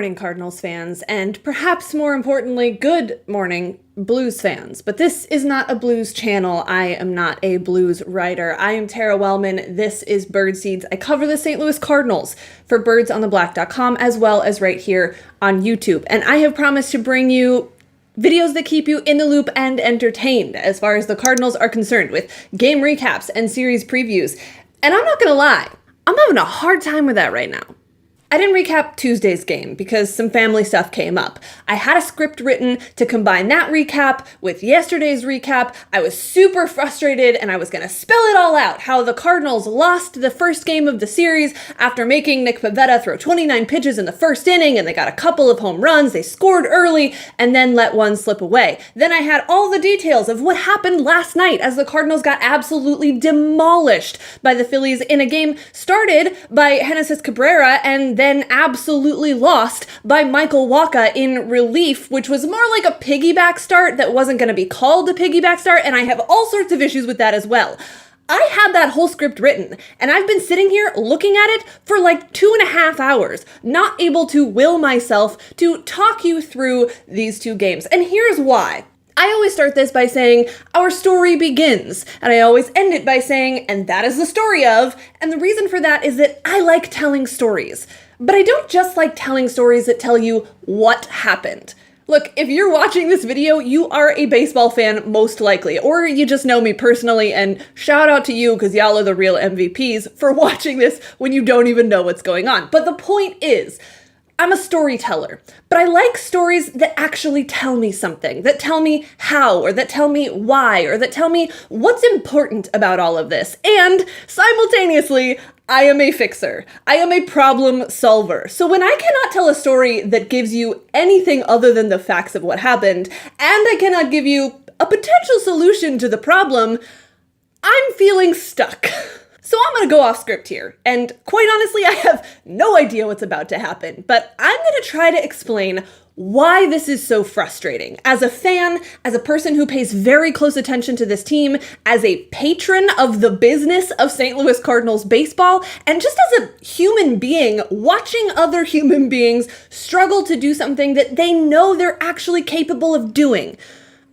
morning, Cardinals fans, and perhaps more importantly, good morning, Blues fans. But this is not a blues channel. I am not a blues writer. I am Tara Wellman. This is Birdseeds. I cover the St. Louis Cardinals for birdsontheblack.com as well as right here on YouTube. And I have promised to bring you videos that keep you in the loop and entertained as far as the Cardinals are concerned, with game recaps and series previews. And I'm not gonna lie, I'm having a hard time with that right now. I didn't recap Tuesday's game because some family stuff came up. I had a script written to combine that recap with yesterday's recap. I was super frustrated and I was gonna spell it all out, how the Cardinals lost the first game of the series after making Nick Pivetta throw 29 pitches in the first inning, and they got a couple of home runs, they scored early, and then let one slip away. Then I had all the details of what happened last night as the Cardinals got absolutely demolished by the Phillies in a game started by Genesis Cabrera and then absolutely lost by Michael Wacha in relief, which was more like a piggyback start that wasn't going to be called a piggyback start, and I have all sorts of issues with that as well. I had that whole script written, and I've been sitting here looking at it for like 2.5 hours, not able to will myself to talk you through these two games. And here's why. I always start this by saying, our story begins, and I always end it by saying, and that is the story of, and the reason for that is that I like telling stories. But I don't just like telling stories that tell you what happened. Look, if you're watching this video, you are a baseball fan most likely, or you just know me personally, and shout out to you because y'all are the real MVPs for watching this when you don't even know what's going on. But the point is, I'm a storyteller, but I like stories that actually tell me something, that tell me how, or that tell me why, or that tell me what's important about all of this. And simultaneously, I am a fixer. I am a problem solver. So when I cannot tell a story that gives you anything other than the facts of what happened, and I cannot give you a potential solution to the problem, I'm feeling stuck. So I'm gonna go off script here, and quite honestly, I have no idea what's about to happen, but I'm gonna try to explain why this is so frustrating. As a fan, as a person who pays very close attention to this team, as a patron of the business of St. Louis Cardinals baseball, and just as a human being watching other human beings struggle to do something that they know they're actually capable of doing.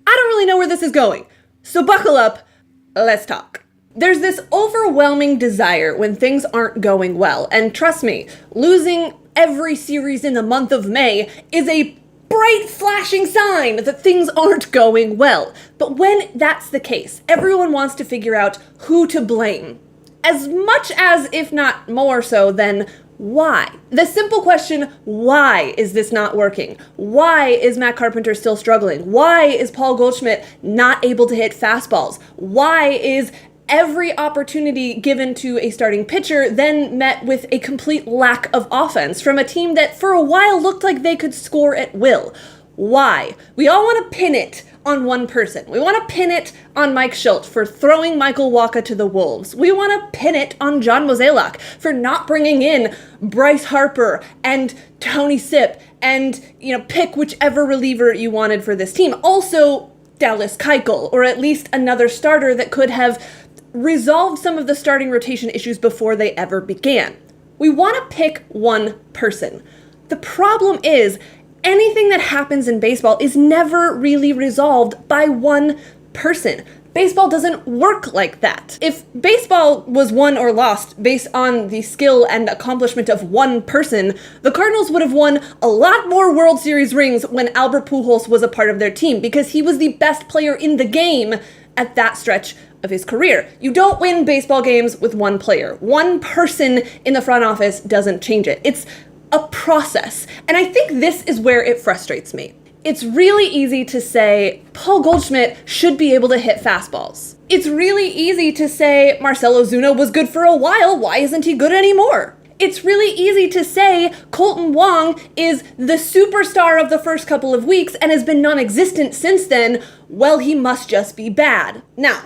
I don't really know where this is going, so buckle up, let's talk. There's this overwhelming desire when things aren't going well, and trust me, losing every series in the month of May is a bright flashing sign that things aren't going well. But when that's the case, everyone wants to figure out who to blame. As much as, if not more so, than why? The simple question, why is this not working? Why is Matt Carpenter still struggling? Why is Paul Goldschmidt not able to hit fastballs? Why is every opportunity given to a starting pitcher then met with a complete lack of offense from a team that for a while looked like they could score at will? Why? We all want to pin it on one person. We want to pin it on Mike Shildt for throwing Michael Wacha to the Wolves. We want to pin it on John Mozeliak for not bringing in Bryce Harper and Tony Sipp and, pick whichever reliever you wanted for this team. Also, Dallas Keuchel, or at least another starter that could have resolved some of the starting rotation issues before they ever began. We want to pick one person. The problem is, anything that happens in baseball is never really resolved by one person. Baseball doesn't work like that. If baseball was won or lost based on the skill and accomplishment of one person, the Cardinals would have won a lot more World Series rings when Albert Pujols was a part of their team, because he was the best player in the game at that stretch of his career. You don't win baseball games with one player. One person in the front office doesn't change it. It's a process. And I think this is where it frustrates me. It's really easy to say Paul Goldschmidt should be able to hit fastballs. It's really easy to say Marcell Ozuna was good for a while, why isn't he good anymore? It's really easy to say Colton Wong is the superstar of the first couple of weeks and has been non-existent since then, well, he must just be bad. Now,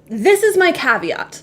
this is my caveat.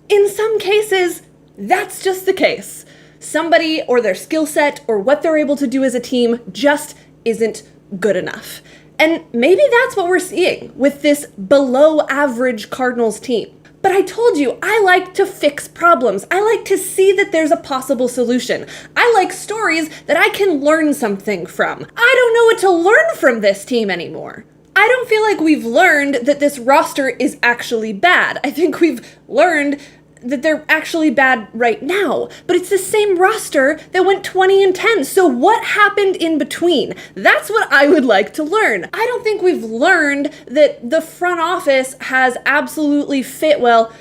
In some cases, that's just the case. Somebody or their skill set or what they're able to do as a team just isn't good enough. And maybe that's what we're seeing with this below average Cardinals team. But I told you, I like to fix problems. I like to see that there's a possible solution. I like stories that I can learn something from. I don't know what to learn from this team anymore. I don't feel like we've learned that this roster is actually bad. I think we've learned that they're actually bad right now, but it's the same roster that went 20-10. So what happened in between? That's what I would like to learn. I don't think we've learned that the front office has absolutely fit, well,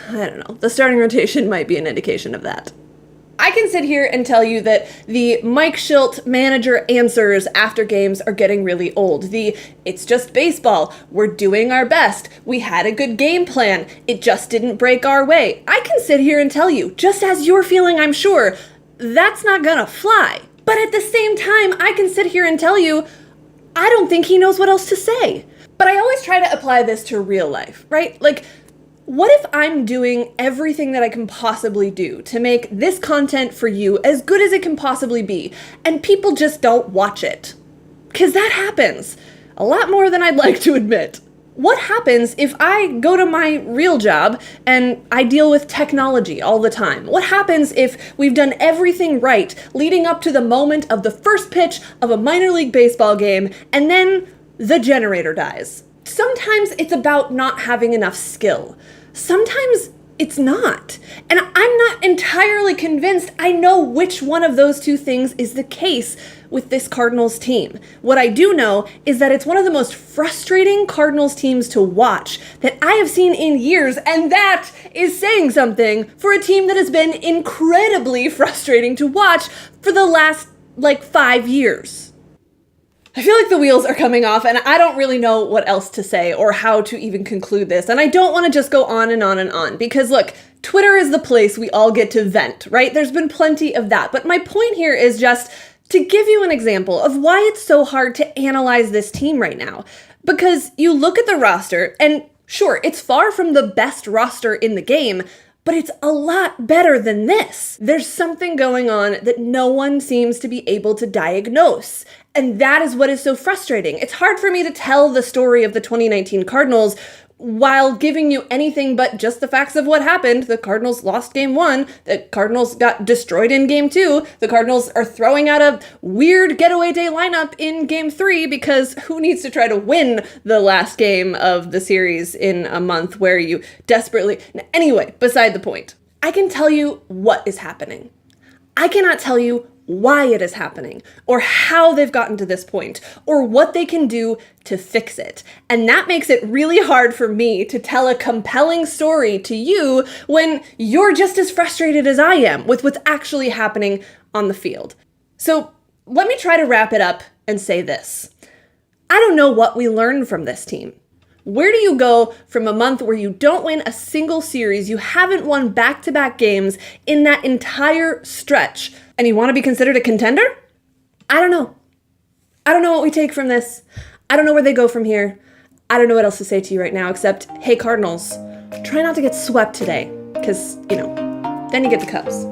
I don't know. The starting rotation might be an indication of that. I can sit here and tell you that the Mike Shildt manager answers after games are getting really old. It's just baseball, we're doing our best, we had a good game plan, it just didn't break our way. I can sit here and tell you, just as you're feeling, I'm sure, that's not gonna fly. But at the same time, I can sit here and tell you, I don't think he knows what else to say. But I always try to apply this to real life, right? Like, what if I'm doing everything that I can possibly do to make this content for you as good as it can possibly be, and people just don't watch it? Because that happens. A lot more than I'd like to admit. What happens if I go to my real job and I deal with technology all the time? What happens if we've done everything right leading up to the moment of the first pitch of a minor league baseball game, and then the generator dies? Sometimes it's about not having enough skill. Sometimes it's not. And I'm not entirely convinced I know which one of those two things is the case with this Cardinals team. What I do know is that it's one of the most frustrating Cardinals teams to watch that I have seen in years, and that is saying something for a team that has been incredibly frustrating to watch for the last, 5 years. I feel like the wheels are coming off, and I don't really know what else to say or how to even conclude this. And I don't want to just go on and on and on, because look, Twitter is the place we all get to vent, right? There's been plenty of that. But my point here is just to give you an example of why it's so hard to analyze this team right now. Because you look at the roster, and sure, it's far from the best roster in the game, but it's a lot better than this. There's something going on that no one seems to be able to diagnose. And that is what is so frustrating. It's hard for me to tell the story of the 2019 Cardinals while giving you anything but just the facts of what happened. The Cardinals lost game 1. The Cardinals got destroyed in game 2. The Cardinals are throwing out a weird getaway day lineup in game 3 because who needs to try to win the last game of the series in a month where you desperately... Anyway, beside the point. I can tell you what is happening. I cannot tell you why it is happening, or how they've gotten to this point, or what they can do to fix it. And that makes it really hard for me to tell a compelling story to you when you're just as frustrated as I am with what's actually happening on the field. So let me try to wrap it up and say this. I don't know what we learned from this team. Where do you go from a month where you don't win a single series, you haven't won back-to-back games in that entire stretch, and you want to be considered a contender? I don't know. I don't know what we take from this. I don't know where they go from here. I don't know what else to say to you right now, except, hey Cardinals, try not to get swept today, because, then you get the Cubs.